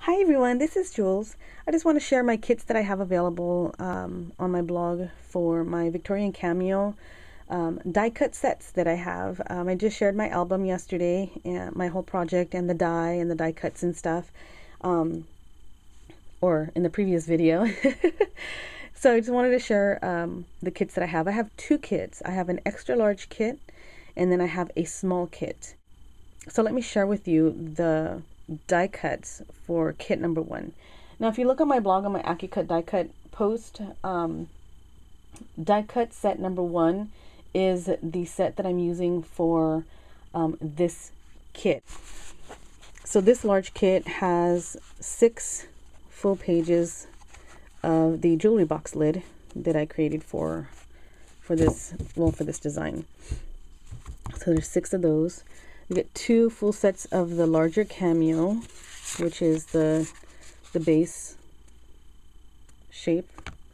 Hi everyone, this is Jules. I just want to share my kits that I have available on my blog for my Victorian Cameo die cut sets that I have. I just shared my album yesterday, and my whole project and the die cuts and stuff, or in the previous video. So I just wanted to share the kits that I have. I have two kits. I have an extra large kit and then I have a small kit. So let me share with you the die cuts for kit number 1. Now if you look on my blog on my AccuCut die cut post, die cut set number 1 is the set that I'm using for this kit. So this large kit has 6 full pages of the jewelry box lid that I created for this design. So there's 6 of those. You get 2 full sets of the larger Cameo, which is the base shape.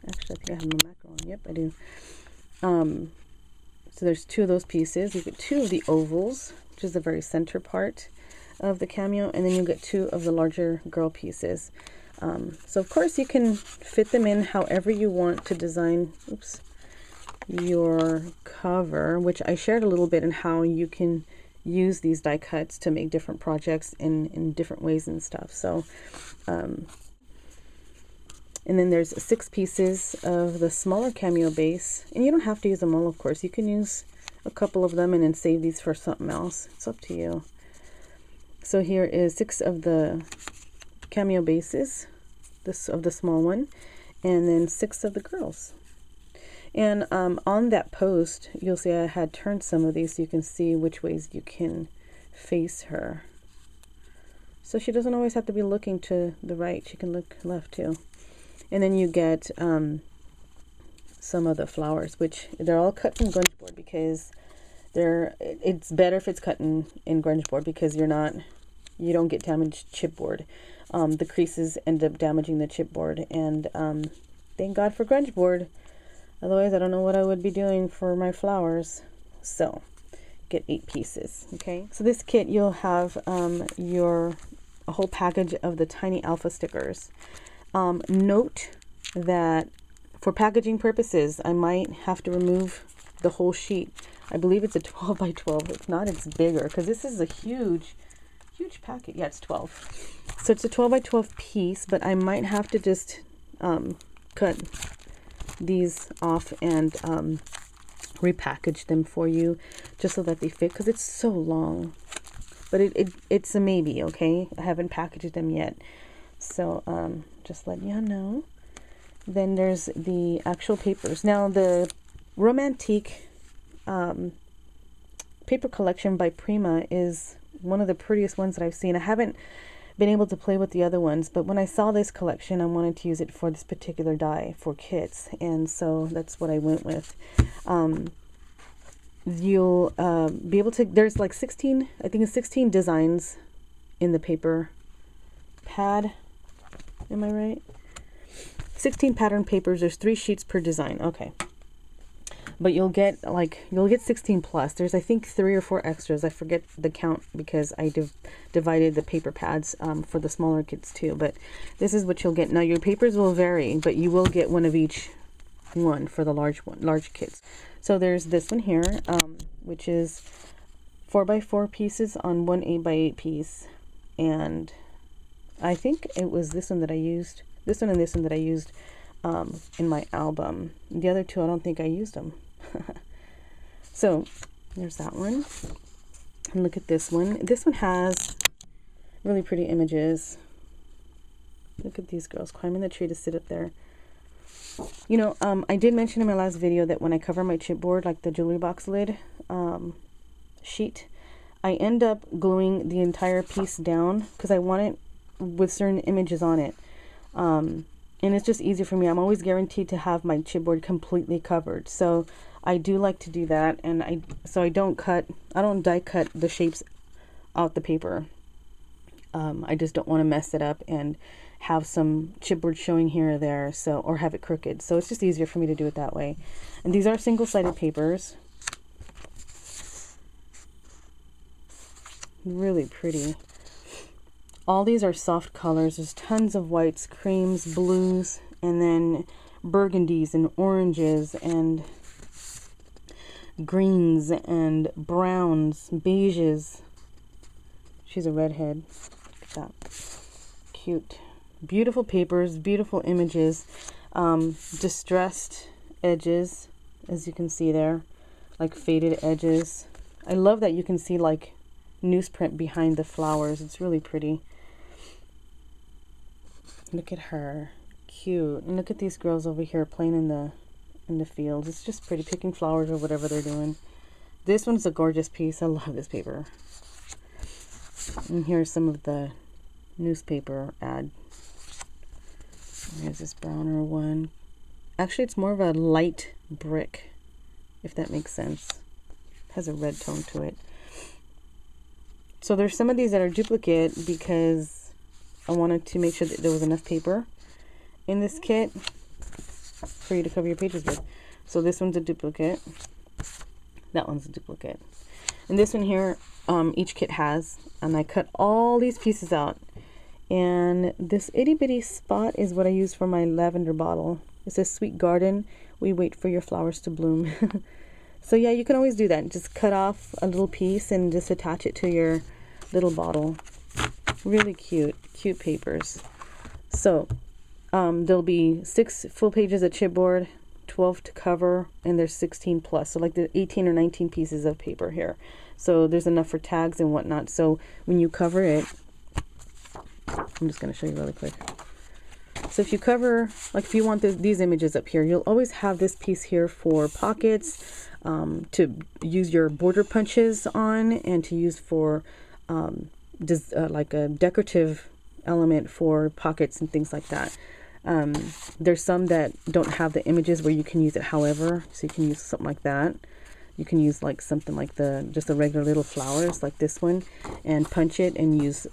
Actually, I think I have my macro on. Yep, I do. So there's 2 of those pieces. You get 2 of the ovals, which is the very center part of the Cameo, and then you get 2 of the larger girl pieces. So of course you can fit them in however you want to design your cover, which I shared a little bit in how you can use these die cuts to make different projects in different ways and stuff. So and then there's 6 pieces of the smaller Cameo base, and you don't have to use them all, of course. You can use a couple of them and then save these for something else. It's up to you. So here is 6 of the Cameo bases, of the small one, and then 6 of the girls. And on that post, you'll see I had turned some of these so you can see which ways you can face her. So she doesn't always have to be looking to the right. She can look left too. And then you get some of the flowers, which they're all cut from grunge board because it's better if it's cut in grunge board because you don't get damaged chipboard. The creases end up damaging the chipboard, and thank God for grunge board. Otherwise, I don't know what I would be doing for my flowers. So, get 8 pieces, okay? So this kit, you'll have a whole package of the tiny alpha stickers. Note that for packaging purposes, I might have to remove the whole sheet. I believe it's a 12 by 12. If not, it's bigger because this is a huge packet. Yeah, it's 12. So it's a 12 by 12 piece, but I might have to just cut these off and repackage them for you just so that they fit because it's so long. But it's a maybe, okay? I haven't packaged them yet. So just letting you know. Then there's the actual papers. Now the Romantique paper collection by Prima is one of the prettiest ones that I've seen. I haven't been able to play with the other ones, but when I saw this collection I wanted to use it for this particular die for kits, and so that's what I went with. You'll be able to, there's like 16, I think it's 16 designs in the paper pad, am I right? 16 pattern papers. There's 3 sheets per design. Okay, but you'll get 16 plus. There's I think 3 or 4 extras. I forget the count because I divided the paper pads for the smaller kits too. But this is what you'll get. Now your papers will vary, but you will get one of each one for the large kits. So there's this one here, which is 4 by 4 pieces on one 8 by 8 piece, and I think it was this one that I used. This one and this one that I used in my album. The other 2 I don't think I used them. So there's that one, and look at this one. This one has really pretty images. Look at these girls climbing the tree to sit up there. You know, I did mention in my last video that when I cover my chipboard, like the jewelry box lid sheet, I end up gluing the entire piece down because I want it with certain images on it. And it's just easier for me. I'm always guaranteed to have my chipboard completely covered. So I do like to do that, and I don't die cut the shapes out the paper. I just don't want to mess it up and have some chipboard showing here or there, or have it crooked. So it's just easier for me to do it that way. And these are single-sided papers. Really pretty. All these are soft colors. There's tons of whites, creams, blues, and then burgundies and oranges and greens and browns, beiges. She's a redhead. Look at that. Cute. Beautiful papers, beautiful images. Distressed edges, as you can see there, like faded edges. I love that you can see like newsprint behind the flowers. It's really pretty. Look at her, cute. And look at these girls over here playing in the fields. It's just pretty, picking flowers or whatever they're doing. This one's a gorgeous piece. I love this paper. And here's some of the newspaper ad. Here's this browner one. Actually, it's more of a light brick, if that makes sense. It has a red tone to it. So there's some of these that are duplicate because I wanted to make sure that there was enough paper in this kit for you to cover your pages with. So this one's a duplicate. That one's a duplicate. And this one here, each kit has. And I cut all these pieces out. And this itty bitty spot is what I use for my lavender bottle. It says, "Sweet garden, we wait for your flowers to bloom." So yeah, you can always do that. Just cut off a little piece and just attach it to your little bottle. Really cute, cute papers. So there'll be 6 full pages of chipboard, 12 to cover, and there's 16 plus. So like the 18 or 19 pieces of paper here. So there's enough for tags and whatnot. So when you cover it, I'm just going to show you really quick. So if you cover, like if you want these images up here, you'll always have this piece here for pockets, to use your border punches on, and to use for like a decorative element for pockets and things like that. There's some that don't have the images where you can use it however, so you can use something like that. You can use like something like just the regular little flowers like this one, and punch it and use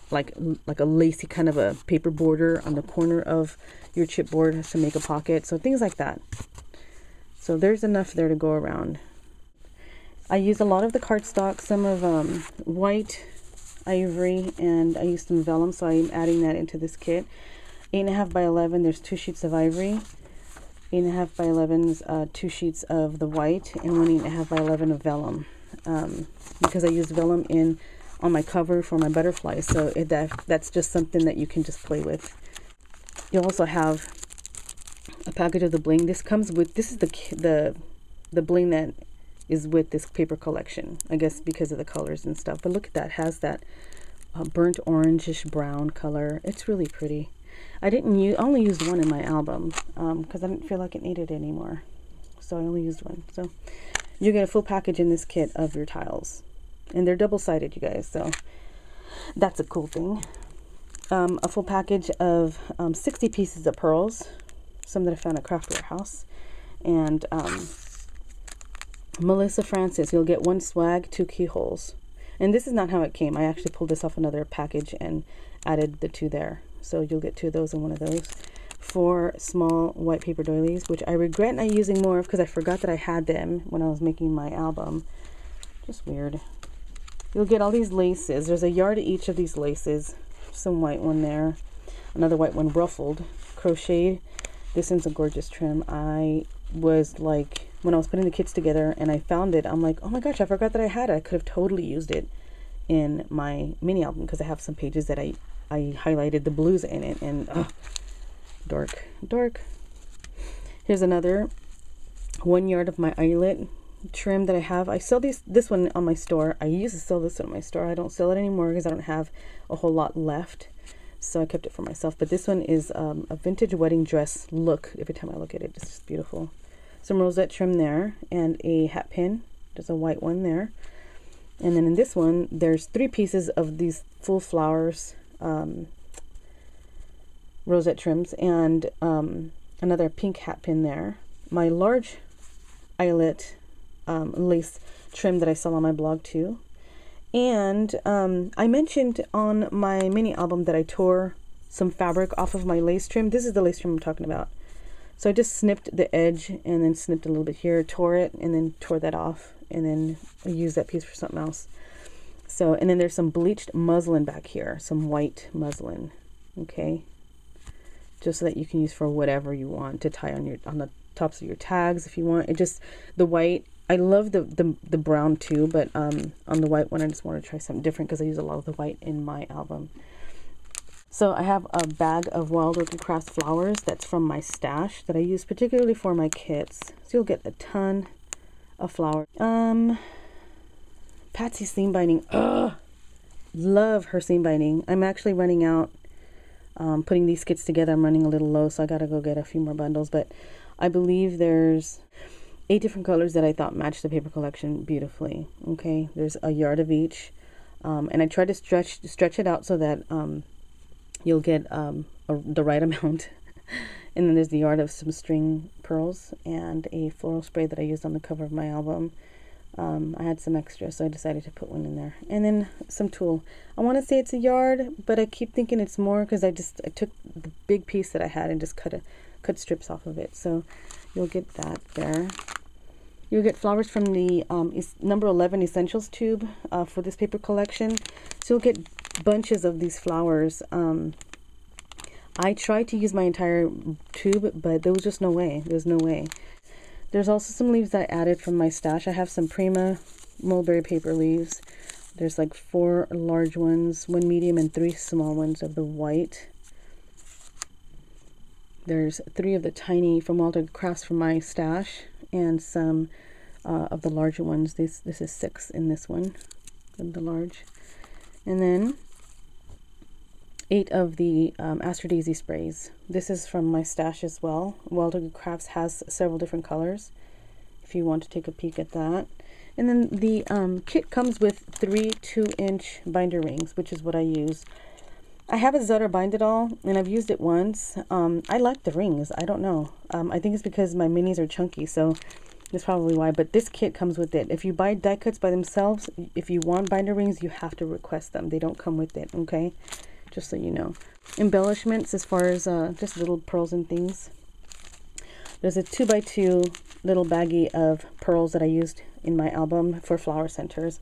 like a lacy kind of a paper border on the corner of your chipboard to make a pocket. So things like that. So there's enough there to go around. I use a lot of the cardstock, some of white, ivory, and I used some vellum, so I'm adding that into this kit. 8.5 by 11, there's 2 sheets of ivory. 8.5 by 11's 2 sheets of the white, and 1 8.5 by 11 of vellum. Because I used vellum on my cover for my butterflies, so that's just something that you can just play with. You'll also have a package of the bling. This is the bling that is with this paper collection, I guess because of the colors and stuff. But look at that, it has that burnt orangish brown color. It's really pretty. I only used one in my album because I didn't feel like it needed anymore, so I only used one. So you get a full package in this kit of your tiles, and they're double-sided, you guys, so that's a cool thing. A full package of 60 pieces of pearls, some that I found at Craft Warehouse, and Melissa Francis, you'll get 1 swag, 2 keyholes. And this is not how it came. I actually pulled this off another package and added the 2 there. So you'll get 2 of those and 1 of those. 4 small white paper doilies, which I regret not using more of because I forgot that I had them when I was making my album. Just weird. You'll get all these laces. There's a yard of each of these laces. Some white one there. Another white one ruffled, crocheted. This one's a gorgeous trim. I was like, when I was putting the kits together and I found it, I'm like, oh my gosh, I forgot that I had it. I could have totally used it in my mini album because I have some pages that I highlighted the blues in it, and dork. Here's another 1 yard of my eyelet trim that I have. I sell this one on my store. I used to sell this one on my store. I don't sell it anymore because I don't have a whole lot left, so I kept it for myself. But this one is a vintage wedding dress look. Every time I look at it, it's just beautiful. Some rosette trim there, and a hat pin. There's a white one there. And then in this one, there's 3 pieces of these full flowers rosette trims, and another pink hat pin there. My large eyelet lace trim that I sell on my blog too. And I mentioned on my mini album that I tore some fabric off of my lace trim. This is the lace trim I'm talking about. So I just snipped the edge and then snipped a little bit here, tore it, and then tore that off, and then I used that piece for something else. So, and then there's some bleached muslin back here, some white muslin, okay? Just so that you can use for whatever you want to tie on the tops of your tags if you want. It just, the white, I love the brown too, but on the white one I just want to try something different because I use a lot of the white in my album. So I have a bag of Wild Orchid Crafts flowers that's from my stash that I use particularly for my kits. So you'll get a ton of flowers. Patsy seam binding. Ugh, love her seam binding. I'm actually running out. Putting these kits together, I'm running a little low, so I gotta go get a few more bundles. But I believe there's 8 different colors that I thought matched the paper collection beautifully. Okay, there's a yard of each, and I try to stretch it out so that you'll get the right amount. And then there's the yard of some string pearls and a floral spray that I used on the cover of my album. I had some extra, so I decided to put one in there. And then some tulle. I want to say it's a yard, but I keep thinking it's more because I took the big piece that I had and just cut strips off of it. So you'll get that there. You'll get flowers from the number 11 Essentials tube for this paper collection. So you'll get bunches of these flowers. I tried to use my entire tube, but there was just no way. There's no way. There's also some leaves that I added from my stash. I have some Prima mulberry paper leaves. There's like 4 large ones, 1 medium and 3 small ones of the white. There's 3 of the tiny from Wild Orchid Crafts from my stash, and some of the larger ones. This is 6 in this one, of the large. And then 8 of the Astro Daisy sprays. This is from my stash as well. Wild Orchid Crafts has several different colors if you want to take a peek at that. And then the kit comes with 3 2-inch binder rings, which is what I use. I have a Zutter Bind It All, and I've used it once. I like the rings. I don't know. I think it's because my minis are chunky, so that's probably why. But this kit comes with it. If you buy die cuts by themselves, if you want binder rings, you have to request them. They don't come with it, okay? Just so you know. Embellishments as far as just little pearls and things. There's a 2x2 little baggie of pearls that I used in my album for flower centers.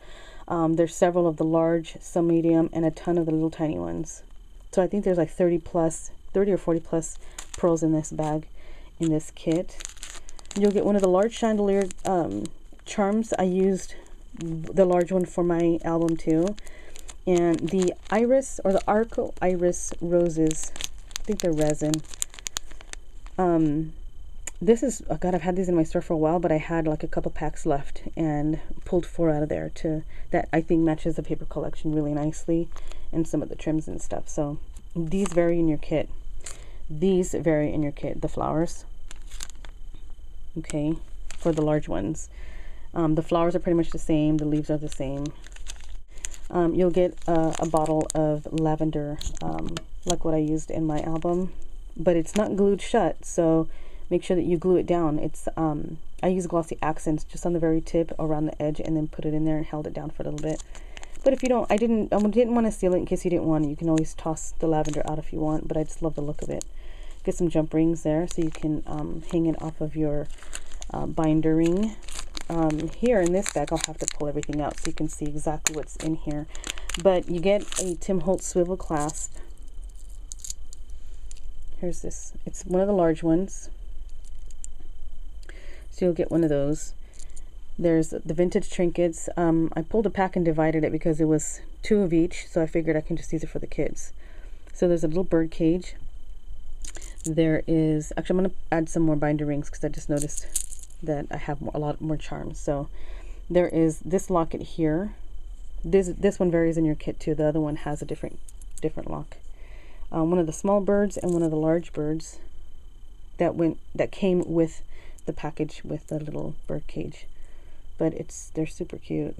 There's several of the large, some medium, and a ton of the little tiny ones. So I think there's like 30 or 40 plus pearls in this bag, in this kit. You'll get one of the large chandelier charms. I used the large one for my album too. And the iris, or the Arco Iris roses, I think they're resin. This is, oh God, I've had these in my store for a while, but I had like a couple packs left and pulled 4 out of there that I think matches the paper collection really nicely, and some of the trims and stuff. So these vary in your kit. These vary in your kit, the flowers. Okay, for the large ones. The flowers are pretty much the same, the leaves are the same. You'll get a bottle of lavender, like what I used in my album, but it's not glued shut, so make sure that you glue it down. It's I use glossy accents just on the very tip around the edge, and then put it in there and held it down for a little bit. But if you don't, I didn't want to seal it in case you didn't want it. You can always toss the lavender out if you want, but I just love the look of it. Get some jump rings there so you can hang it off of your binder ring. Here in this bag, I'll have to pull everything out so you can see exactly what's in here. But you get a Tim Holtz swivel clasp. Here's this. It's one of the large ones. So you'll get one of those. There's the vintage trinkets. I pulled a pack and divided it because it was 2 of each, so I figured I can just use it for the kids. So there's a little bird cage. There is, actually I'm going to add some more binder rings because I just noticed that I have a lot more charms. So there is this locket here. This one varies in your kit too. The other one has a different lock. One of the small birds and one of the large birds that came with the package with the little bird cage. But they're super cute.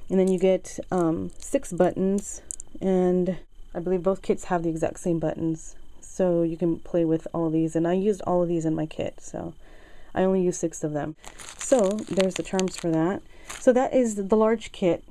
And then you get 6 buttons, and I believe both kits have the exact same buttons. So you can play with all of these, and I used all of these in my kit, so I only used 6 of them. So there's the charms for that. So that is the large kit.